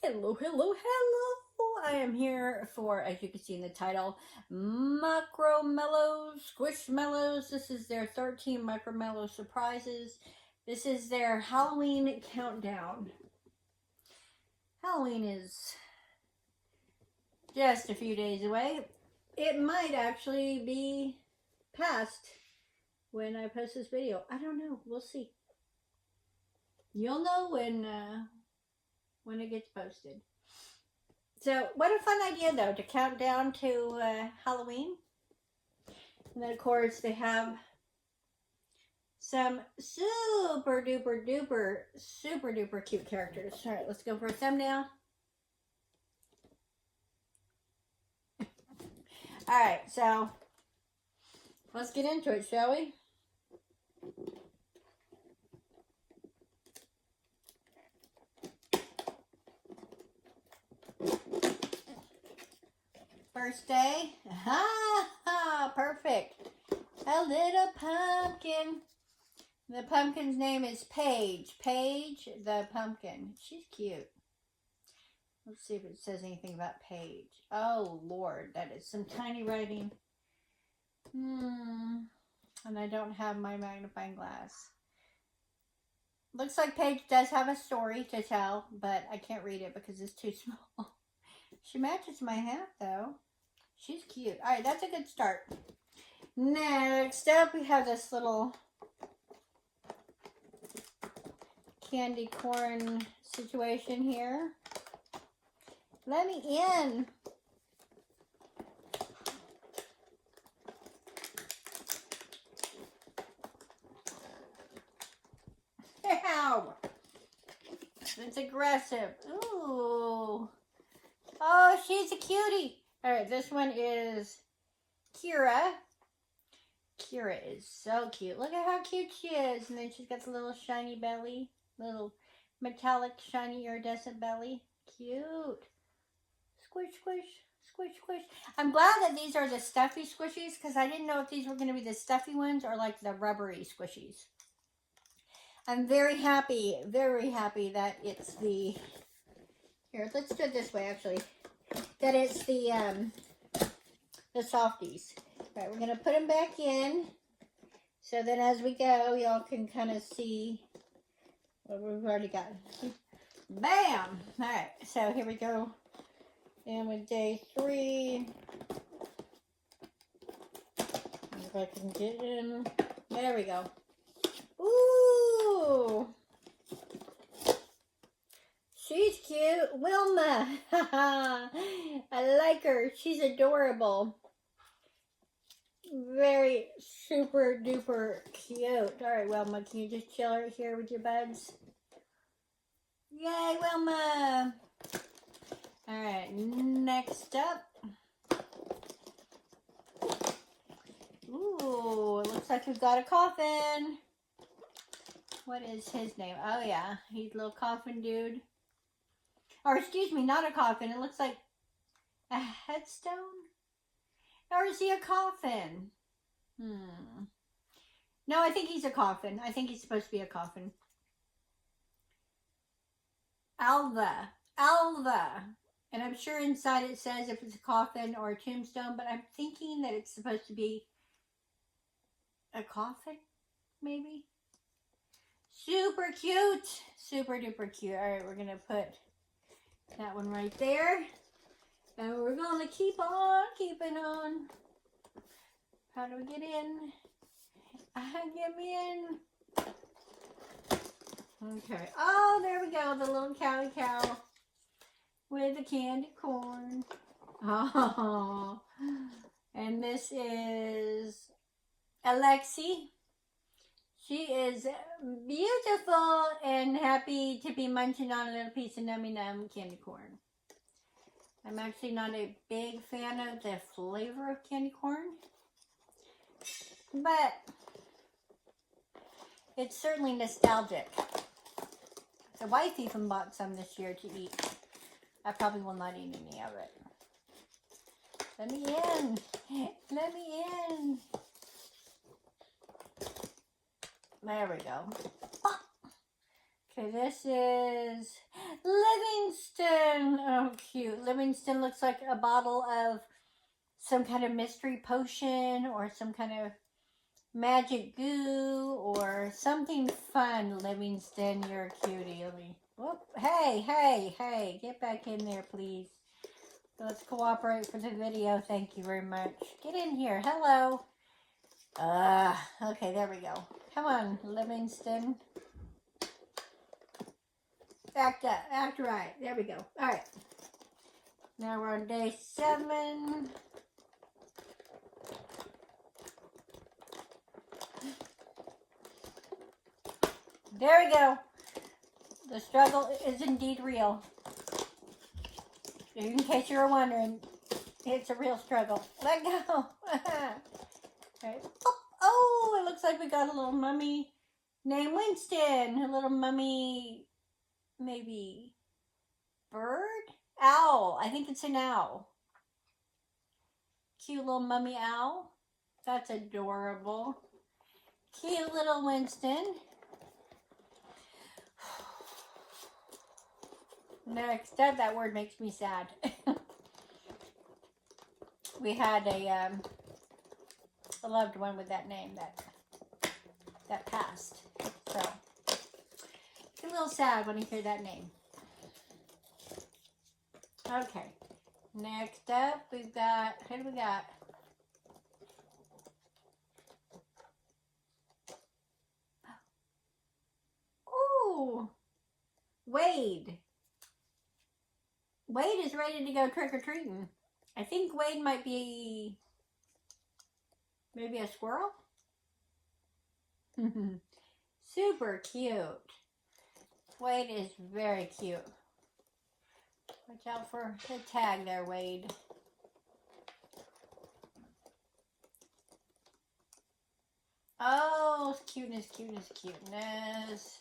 Hello, hello, hello. I am here for, as you can see in the title, Macromallows, Squishmallows. This is their 13 Macromallow surprises. This is their Halloween countdown. Halloween is just a few days away. It might actually be past when I post this video. I don't know. We'll see. You'll know when it gets posted. So, what a fun idea, though, to count down to Halloween. And then, of course, they have some super duper cute characters. All right, let's go for a thumbnail. All right, so let's get into it, shall we? First day. Ha! Perfect. A little pumpkin. The pumpkin's name is Paige. Paige the pumpkin. She's cute. Let's see if it says anything about Paige. Oh, Lord. That is some tiny writing. And I don't have my magnifying glass. Looks like Paige does have a story to tell, but I can't read it because it's too small. She matches my hat, though. She's cute. All right, that's a good start. Next up, we have this little candy corn situation here. Let me in. Ow! It's aggressive. Ooh. Oh, she's a cutie. All right, this one is Kira. Kira is so cute. Look at how cute she is. And then she's got the little shiny belly. Little metallic shiny iridescent belly. Cute. Squish, squish, squish, squish. I'm glad that these are the stuffy squishies because I didn't know if these were going to be the stuffy ones or like the rubbery squishies. I'm very happy that it's the... Here, let's do it this way, actually. That it's the softies. All right, we're going to put them back in. So then as we go, y'all can kind of see what we've already got. Bam! All right, so here we go. And with day 3. If I can get in. There we go. Ooh! She's cute. Wilma. I like her. She's adorable. Very super duper cute. Alright, Wilma, can you just chill right here with your buds? Yay, Wilma. Alright, next up. Ooh, it looks like we've got a coffin. What is his name? Oh, yeah. He's a little coffin dude. Or, excuse me, not a coffin. It looks like a headstone? Or is he a coffin? No, I think he's a coffin. I think he's supposed to be a coffin. Alva. Alva. And I'm sure inside it says if it's a coffin or a tombstone, but I'm thinking that it's supposed to be a coffin, maybe? Super cute. Super duper cute. All right, we're going to put that one right there. And we're going to keep on keeping on. How do we get in? Get me in. Okay. Oh, there we go. The little cowy cow with the candy corn. Oh. And this is Alexi. She is beautiful and happy to be munching on a little piece of nummy num candy corn. I'm actually not a big fan of the flavor of candy corn, but it's certainly nostalgic. The wife even bought some this year to eat. I probably will not eat any of it. Let me in. Let me in. There we go. Oh. Okay, this is Livingston. Livingston. Oh, cute. Livingston looks like a bottle of some kind of mystery potion or some kind of magic goo or something fun. Livingston, you're a cutie. Whoop. Hey, hey, hey. Get back in there, please. Let's cooperate for the video. Thank you very much. Get in here. Hello. Okay, there we go. Come on, Livingston. Act up. Act right. There we go. All right. Now we're on day 7. There we go. The struggle is indeed real. In case you were wondering, it's a real struggle. Let go. Right. Oh, it looks like we got a little mummy named Winston. A little mummy, maybe bird? Owl. I think it's an owl. Cute little mummy owl. That's adorable. Cute little Winston. Next up, that word makes me sad. We had a loved one with that name that passed. So it's a little sad when you hear that name. Okay. Next up, we've got, who do we got? Ooh, Wade. Wade is ready to go trick-or-treating. I think Wade might be maybe a squirrel. Super cute. Wade is very cute. Watch out for the tag there, Wade. Oh, cuteness, cuteness, cuteness.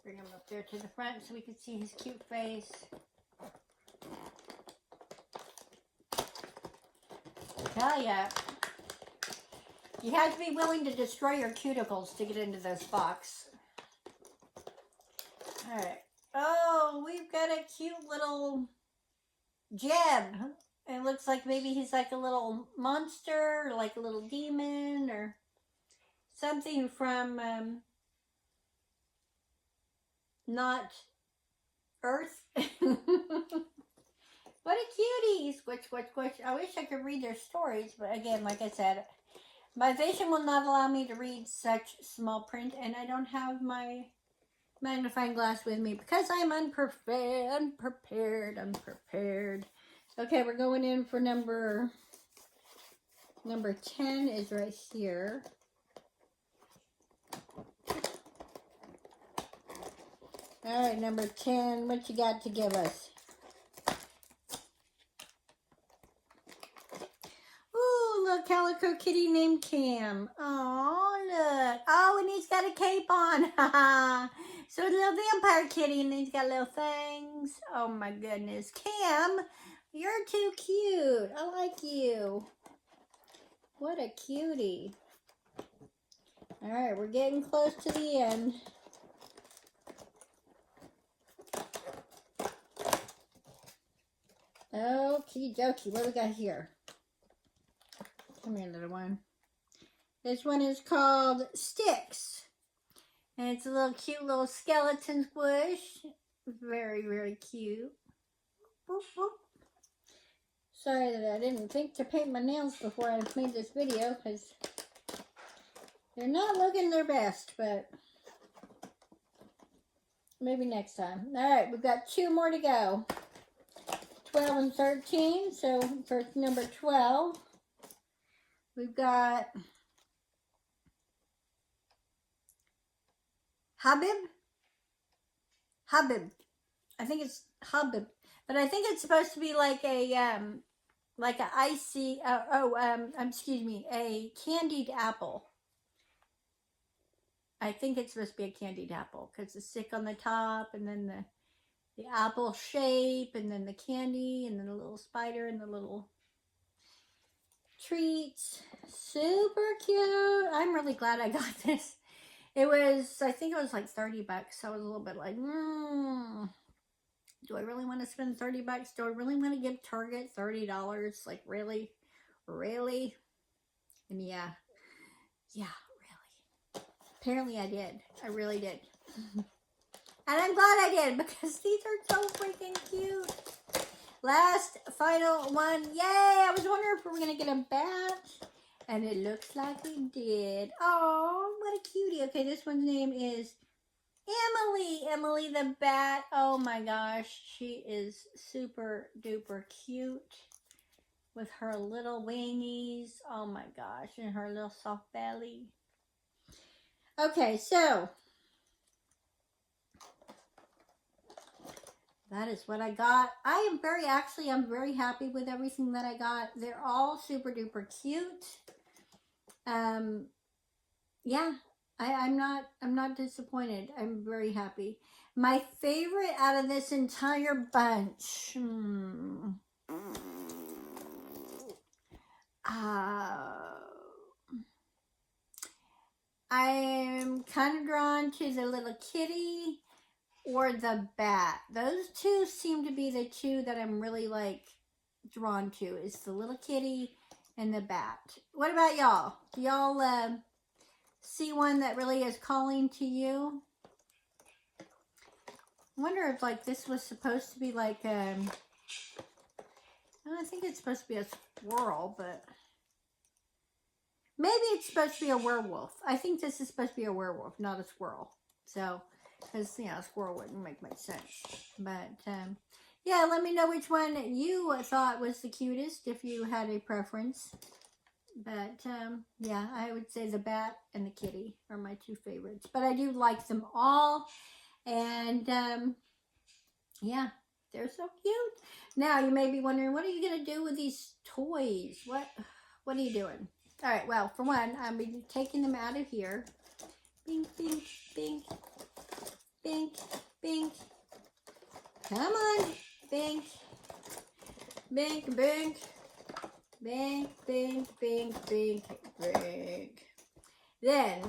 Bring him up there to the front so we can see his cute face. Tell ya, you have to be willing to destroy your cuticles to get into this box. Alright. Oh, we've got a cute little Jeb. It looks like maybe he's like a little monster, or like a little demon, or something from not Earth. What a cutie! Squish, squish, squish. I wish I could read their stories, but again, like I said, my vision will not allow me to read such small print, and I don't have my magnifying glass with me because I'm unprepared. Okay, we're going in for number 10 is right here. All right, number 10, what you got to give us? Little calico kitty named Cam. Oh, look. Oh, and he's got a cape on. So a little vampire kitty, and he's got little fangs. Oh, my goodness. Cam, you're too cute. I like you. What a cutie. All right, we're getting close to the end. Okie dokie. What do we got here? Come here, little one. This one is called Sticks. And it's a little cute little skeleton squish. Very, very cute. Boop, boop. Sorry that I didn't think to paint my nails before I made this video, because they're not looking their best, but maybe next time. Alright, we've got 2 more to go. 12 and 13. So for number 12, we've got Habib. I think it's Habib, but I think it's supposed to be like a icy. Excuse me, a candied apple. I think it's supposed to be a candied apple because it's thick on the top, and then the apple shape, and then the candy, and then the little spider, and the little treats. Super cute. I'm really glad I got this. It was, I think it was like $30. So I was a little bit like, do do I really want to spend 30 bucks? Do I really want to give Target $30? Like, really? Really? And yeah, really. Apparently I did. I really did. And I'm glad I did, because these are so freaking cute. Last, final one. Yay! I was wondering if we were going to get a bat. And it looks like we did. Oh, what a cutie. Okay, this one's name is Emily. Emily the bat. Oh my gosh. She is super duper cute. With her little wingies. Oh my gosh. And her little soft belly. Okay, so that is what I got. I'm very happy with everything that I got. They're all super duper cute. Yeah, I'm not disappointed. I'm very happy. My favorite out of this entire bunch. I'm kind of drawn to the little kitty or the bat. Those two seem to be the two that I'm really like drawn to. Is the little kitty and the bat. What about y'all? Do y'all see one that really is calling to you? I wonder if like this was supposed to be like I think it's supposed to be a squirrel, but maybe it's supposed to be a werewolf. I think this is supposed to be a werewolf, not a squirrel. So, because, you know, a squirrel wouldn't make much sense. But, yeah, let me know which one you thought was the cutest, if you had a preference. But, yeah, I would say the bat and the kitty are my two favorites. But I do like them all. And, yeah, they're so cute. Now, you may be wondering, what are you going to do with these toys? What are you doing? All right, well, for one, I'm going to be taking them out of here. Bink, bink, bink, bink, bink. Come on. Bink, bink, bink. Bink, bink, bink, bink, bink. Then,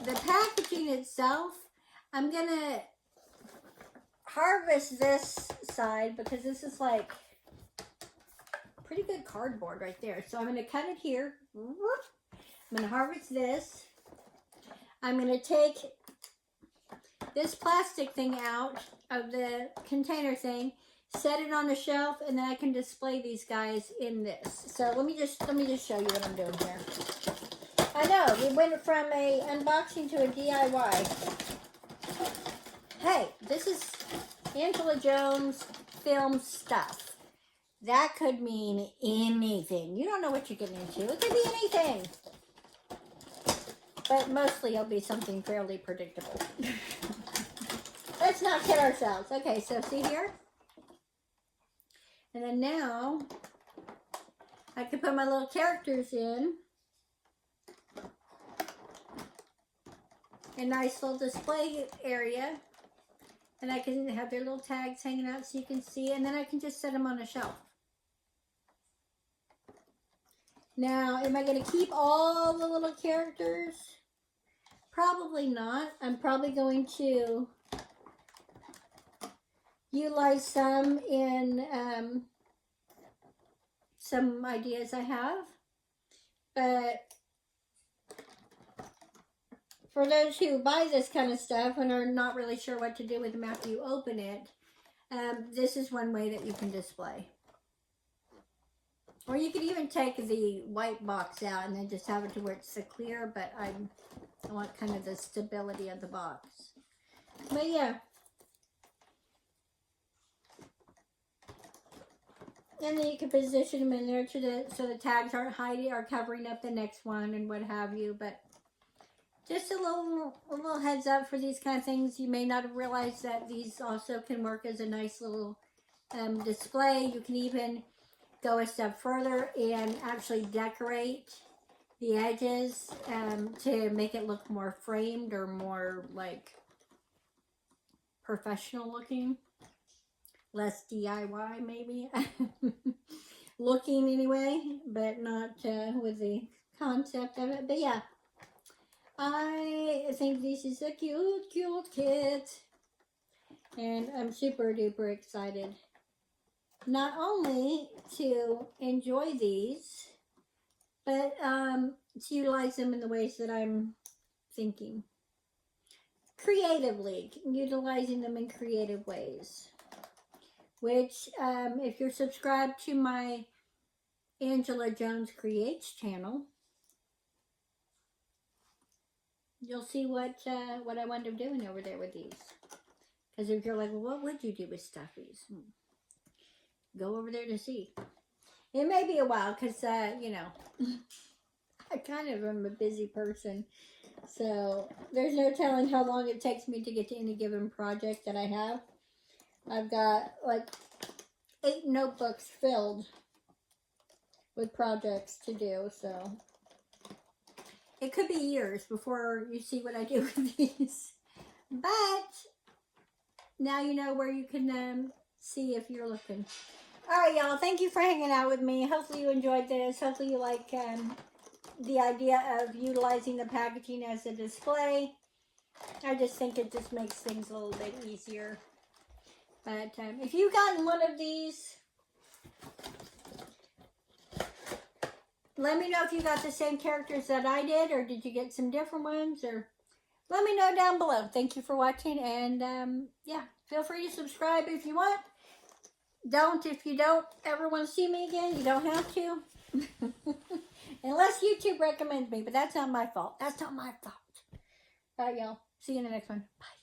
the packaging itself, I'm going to harvest this side because this is like pretty good cardboard right there. So I'm going to cut it here. I'm going to harvest this. I'm going to take this plastic thing out of the container thing, set it on the shelf, and then I can display these guys in this. So let me just show you what I'm doing here. I know, we went from a unboxing to a DIY. Hey, this is Angela Jones film stuff. That could mean anything. You don't know what you're getting into. It could be anything. But mostly it'll be something fairly predictable. Let's not kid ourselves. Okay, so see here? And then now, I can put my little characters in. A nice little display area. And I can have their little tags hanging out so you can see. And then I can just set them on a shelf. Now, am I going to keep all the little characters? Probably not. I'm probably going to utilize some in some ideas I have. But for those who buy this kind of stuff and are not really sure what to do with them after you open it, this is one way that you can display. Or you could even take the white box out and then just have it to where it's clear, but I want kind of the stability of the box. But yeah. And then you can position them in there so the tags aren't hiding or covering up the next one and what have you. But just a little heads up for these kind of things. You may not have realized that these also can work as a nice little display. You can even go a step further and actually decorate the edges to make it look more framed or more like professional looking. Less DIY maybe. Looking anyway, but not with the concept of it. But yeah, I think this is a cute kit. And I'm super duper excited not only to enjoy these, but to utilize them in the ways that I'm thinking. Creatively, utilizing them in creative ways. Which, if you're subscribed to my Angela Jones Creates channel, you'll see what I wound up doing over there with these. Because if you're like, well, what would you do with stuffies? Go over there to see. It may be a while because, you know, I kind of am a busy person. So there's no telling how long it takes me to get to any given project that I have. I've got like 8 notebooks filled with projects to do. So it could be years before you see what I do with these. But now you know where you can see if you're looking. Alright, y'all. Thank you for hanging out with me. Hopefully you enjoyed this. Hopefully you like the idea of utilizing the packaging as a display. I just think it just makes things a little bit easier. But if you've gotten one of these, let me know if you got the same characters that I did, or did you get some different ones, or let me know down below. Thank you for watching, and yeah, feel free to subscribe if you want. Don't if you don't ever want to see me again. You don't have to. Unless YouTube recommends me, but that's not my fault. That's not my fault. All right, y'all. See you in the next one. Bye.